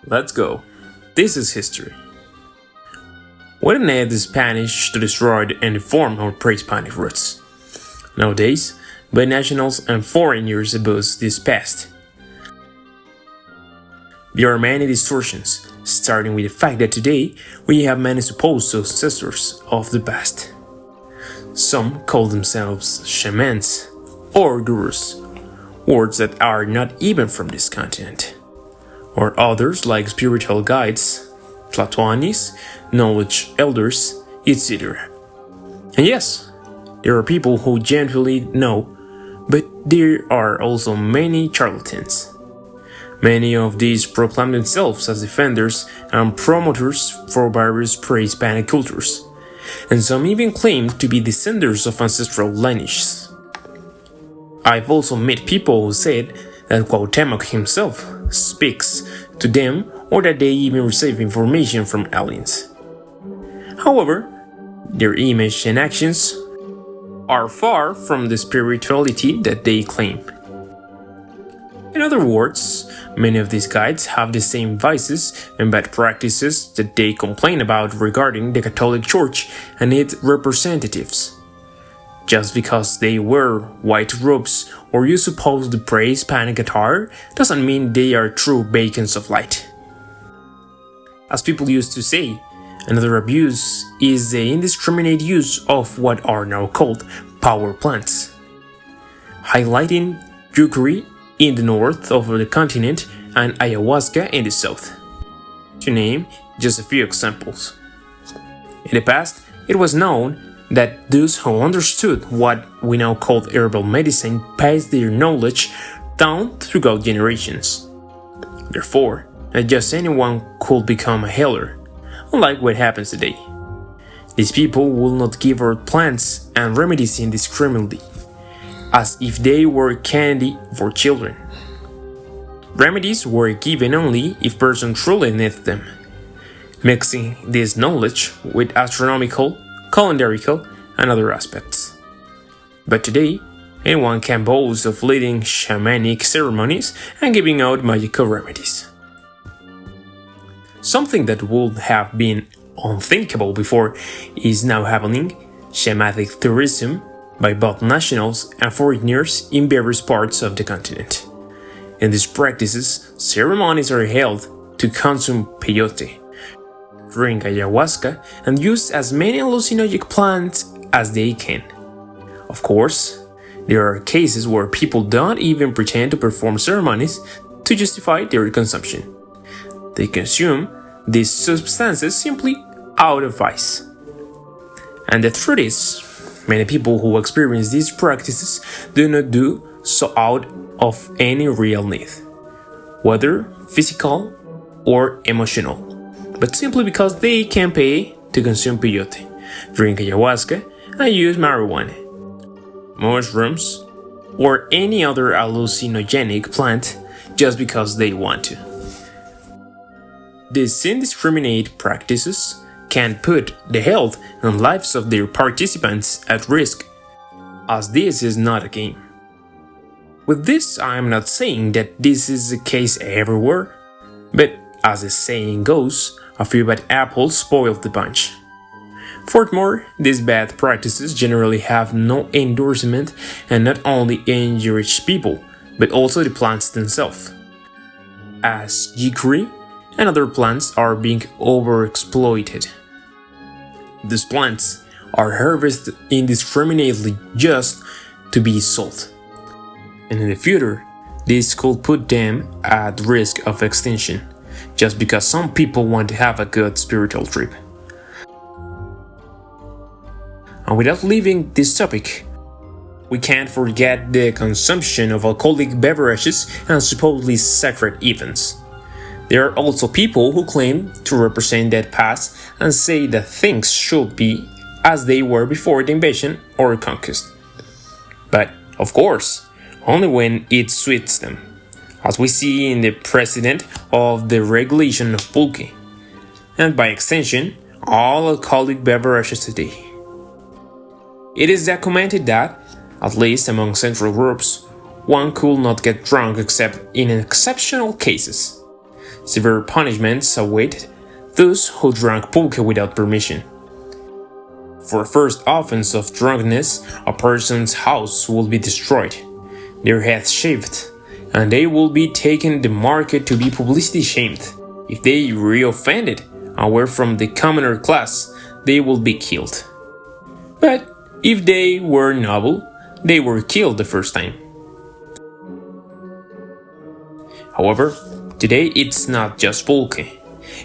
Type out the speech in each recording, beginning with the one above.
Let's go. This is history. What enabled the Spanish to destroy and deform our pre-Hispanic roots? Nowadays, binationals and foreigners abuse this past. There are many distortions, starting with the fact that today we have many supposed ancestors of the past. Some call themselves shamans or gurus, words that are not even from this continent. Or others like spiritual guides, tlatoanis, knowledge elders, etc. And yes, there are people who genuinely know, but there are also many charlatans. Many of these proclaim themselves as defenders and promoters for various pre-Hispanic cultures, and some even claim to be descendants of ancestral lineages. I've also met people who said that Cuauhtémoc himself speaks to them or that they even receive information from aliens. However, their image and actions are far from the spirituality that they claim. In other words, many of these guides have the same vices and bad practices that they complain about regarding the Catholic Church and its representatives. Just because they wear white robes or use supposed pre-Hispanic attire doesn't mean they are true beacons of light. As people used to say, another abuse is the indiscriminate use of what are now called power plants, highlighting Yucari in the north of the continent and ayahuasca in the south, to name just a few examples. In the past, it was known that those who understood what we now call herbal medicine passed their knowledge down throughout generations. Therefore, not just anyone could become a healer, unlike what happens today. These people will not give out plants and remedies indiscriminately, as if they were candy for children. Remedies were given only if person truly needed them, mixing this knowledge with astronomical, calendarical, and other aspects. But today, anyone can boast of leading shamanic ceremonies and giving out magical remedies. Something that would have been unthinkable before is now happening: shamanic tourism by both nationals and foreigners in various parts of the continent. In these practices, ceremonies are held to consume peyote, drink ayahuasca, and use as many hallucinogenic plants as they can. Of course, there are cases where people don't even pretend to perform ceremonies to justify their consumption. They consume these substances simply out of vice. And the truth is, many people who experience these practices do not do so out of any real need, whether physical or emotional, but simply because they can pay to consume peyote, drink ayahuasca, and use marijuana, mushrooms, or any other hallucinogenic plant just because they want to. These indiscriminate practices can put the health and lives of their participants at risk, as this is not a game. With this, I am not saying that this is the case everywhere, but as the saying goes, a few bad apples spoil the bunch. Furthermore, these bad practices generally have no endorsement and not only injure people, but also the plants themselves, as jickery and other plants are being overexploited. These plants are harvested indiscriminately just to be sold, and in the future, this could put them at risk of extinction, just because some people want to have a good spiritual trip. And without leaving this topic, we can't forget the consumption of alcoholic beverages and supposedly sacred events. There are also people who claim to represent that past and say that things should be as they were before the invasion or conquest. But, of course, only when it suits them, as we see in the precedent of the regulation of pulque, and by extension, all alcoholic beverages today. It is documented that, at least among central groups, one could not get drunk except in exceptional cases, Severe punishments awaited those who drank pulque without permission. For a first offense of drunkenness, a person's house will be destroyed, their heads shaved, and they will be taken to the market to be publicly shamed. If they reoffended and were from the commoner class, they will be killed. But if they were noble, they were killed the first time. However, today it's not just pulque.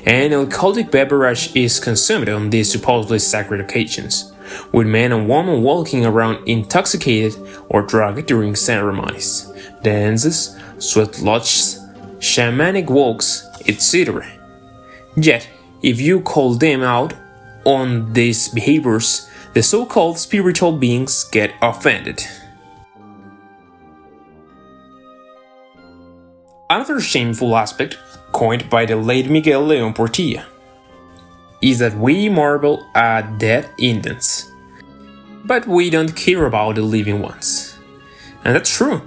An alcoholic beverage is consumed on these supposedly sacred occasions, with men and women walking around intoxicated or drugged during ceremonies, dances, sweat lodges, shamanic walks, etc. Yet, if you call them out on these behaviors, the so-called spiritual beings get offended. Another shameful aspect, coined by the late Miguel León Portilla, is that we marvel at dead Indians, but we don't care about the living ones. And that's true.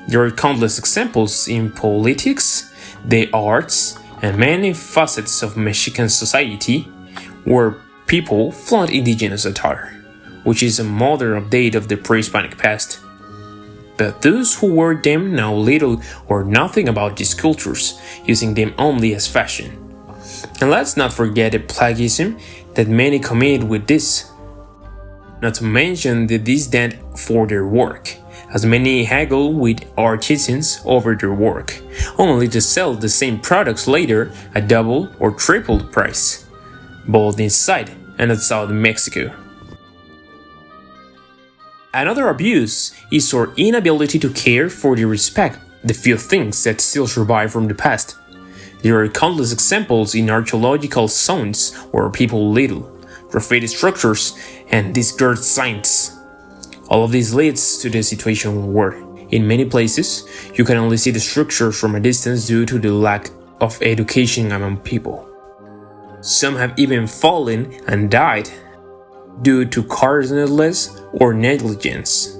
There are countless examples in politics, the arts, and many facets of Mexican society where people flaunt indigenous attire, which is a modern update of the pre-Hispanic past. But those who wear them know little or nothing about these cultures, using them only as fashion. And let's not forget the plagiarism that many commit with this. Not to mention the disdain for their work, as many haggle with artisans over their work, only to sell the same products later at double or triple the price, both inside and outside Mexico. Another abuse is our inability to care for the respect the few things that still survive from the past. There are countless examples in archaeological zones where people live, graffiti structures, and discarded signs. All of this leads to the situation where, in many places, you can only see the structures from a distance due to the lack of education among people. Some have even fallen and died due to carelessness or negligence.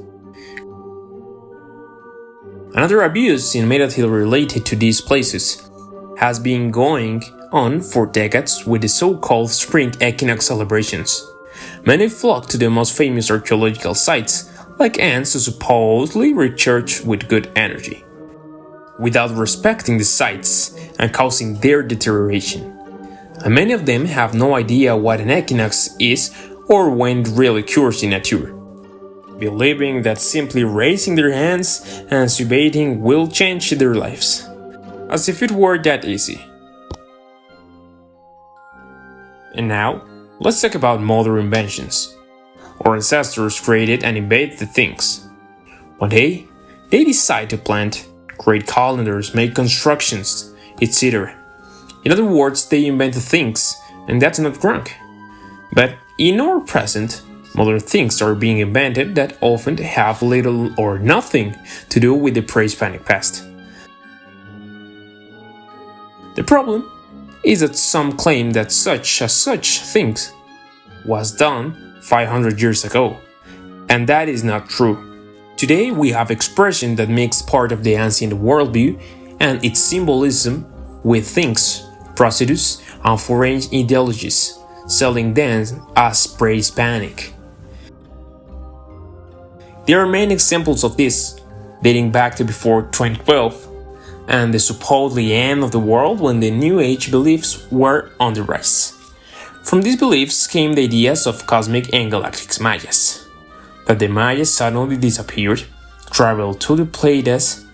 Another abuse in Tonamatl related to these places has been going on for decades with the so-called spring equinox celebrations. Many flock to the most famous archaeological sites, like ants who supposedly recharge with good energy, without respecting the sites and causing their deterioration. And many of them have no idea what an equinox is or when it really occurs in nature, believing that simply raising their hands and celebrating will change their lives, as if it were that easy. And now, let's talk about modern inventions. Our ancestors created and invented things. One day, they decide to plant, create calendars, make constructions, etc. In other words, they invented things, and that's not wrong. But in our present, modern things are being invented that often have little or nothing to do with the pre-Hispanic past. The problem is that some claim that such things was done 500 years ago, and that is not true. Today we have expression that makes part of the ancient worldview and its symbolism with things, prostitutes, and foreign ideologies, selling them as pre-Hispanic. There are many examples of this, dating back to before 2012, and the supposedly end of the world when the New Age beliefs were on the rise. From these beliefs came the ideas of cosmic and galactic Mayas, that the Mayas suddenly disappeared, traveled to the Pleiades,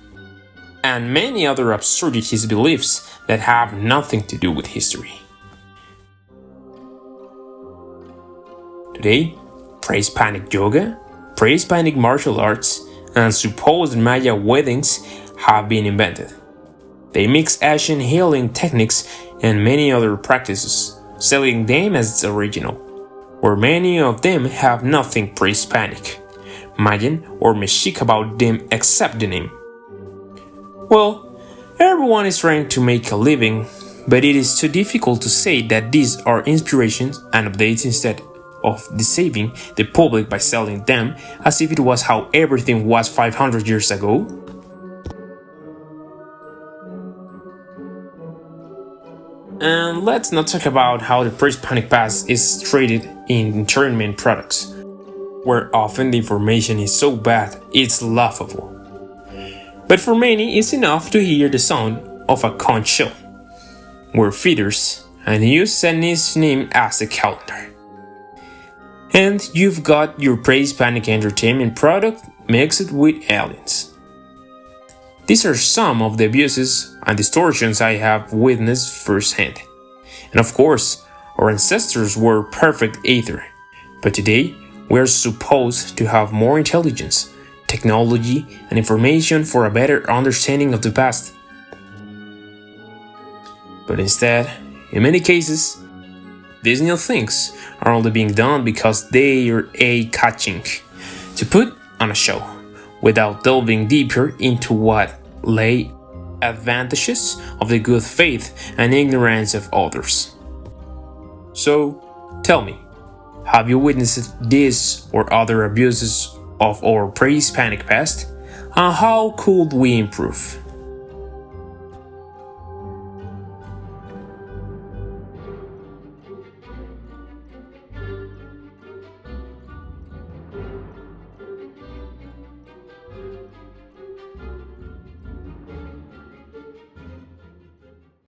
and many other absurdities beliefs that have nothing to do with history. Today, pre-Hispanic yoga, pre-Hispanic martial arts, and supposed Maya weddings have been invented. They mix Asian healing techniques and many other practices, selling them as original, where many of them have nothing pre-Hispanic, Mayan, or Mexica about them except the name. Well, everyone is trying to make a living, but it is too difficult to say that these are inspirations and updates instead of deceiving the public by selling them as if it was how everything was 500 years ago. And let's not talk about how the pre-Hispanic past is treated in entertainment products, where often the information is so bad it's laughable. But for many, it's enough to hear the sound of a conch shell, where feeders and use Chinese name as a calendar. And you've got your pre-Hispanic entertainment product mixed with aliens. These are some of the abuses and distortions I have witnessed firsthand. And of course, our ancestors were perfect either. But today, we are supposed to have more intelligence, technology, and information for a better understanding of the past. But instead, in many cases, these new things are only being done because they are eye-catching to put on a show, without delving deeper into what lay advantages of the good faith and ignorance of others. So, tell me, have you witnessed this or other abuses of our pre-Hispanic past? And how could we improve?